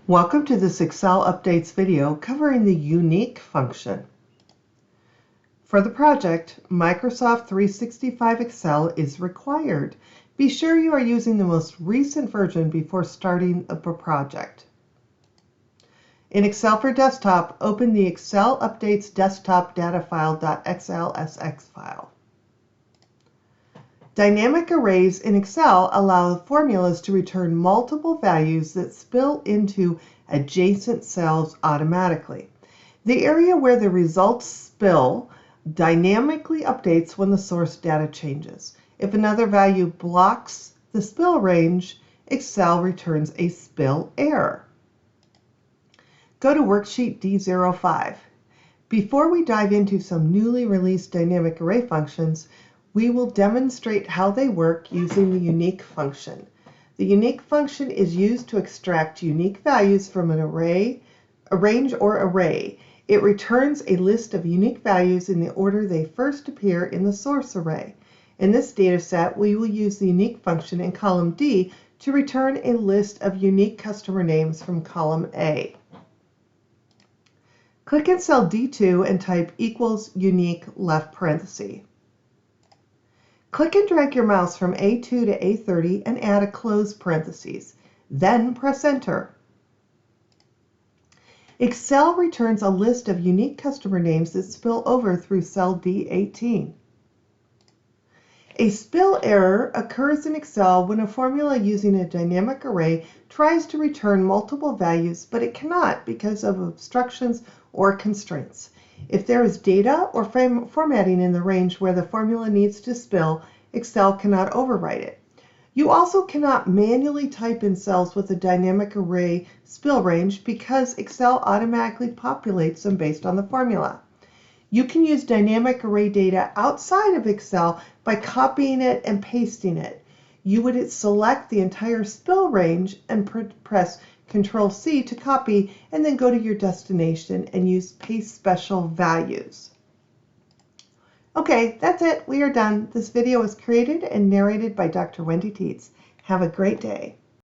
Welcome to this Excel Updates video covering the unique function. For the project, Microsoft 365 Excel is required. Be sure you are using the most recent version before starting the project. In Excel for Desktop, open the Excel Updates Desktop Data File.xlsx file. Dynamic arrays in Excel allow formulas to return multiple values that spill into adjacent cells automatically. The area where the results spill dynamically updates when the source data changes. If another value blocks the spill range, Excel returns a spill error. Go to Worksheet D05. Before we dive into some newly released dynamic array functions, we will demonstrate how they work using the unique function. The unique function is used to extract unique values from an array, a range or array. It returns a list of unique values in the order they first appear in the source array. In this data set, we will use the unique function in column D to return a list of unique customer names from column A. Click in cell D2 and type equals unique left parenthesis. Click and drag your mouse from A2 to A30 and add a close parentheses. Then press Enter. Excel returns a list of unique customer names that spill over through cell D18. A spill error occurs in Excel when a formula using a dynamic array tries to return multiple values, but it cannot because of obstructions or constraints. If there is data or formatting in the range where the formula needs to spill, Excel cannot overwrite it. You also cannot manually type in cells with a dynamic array spill range because Excel automatically populates them based on the formula. You can use dynamic array data outside of Excel by copying it and pasting it. You would select the entire spill range and press Control-C to copy, and then go to your destination and use Paste Special Values. Okay, that's it. We are done. This video was created and narrated by Dr. Wendy Tietz. Have a great day.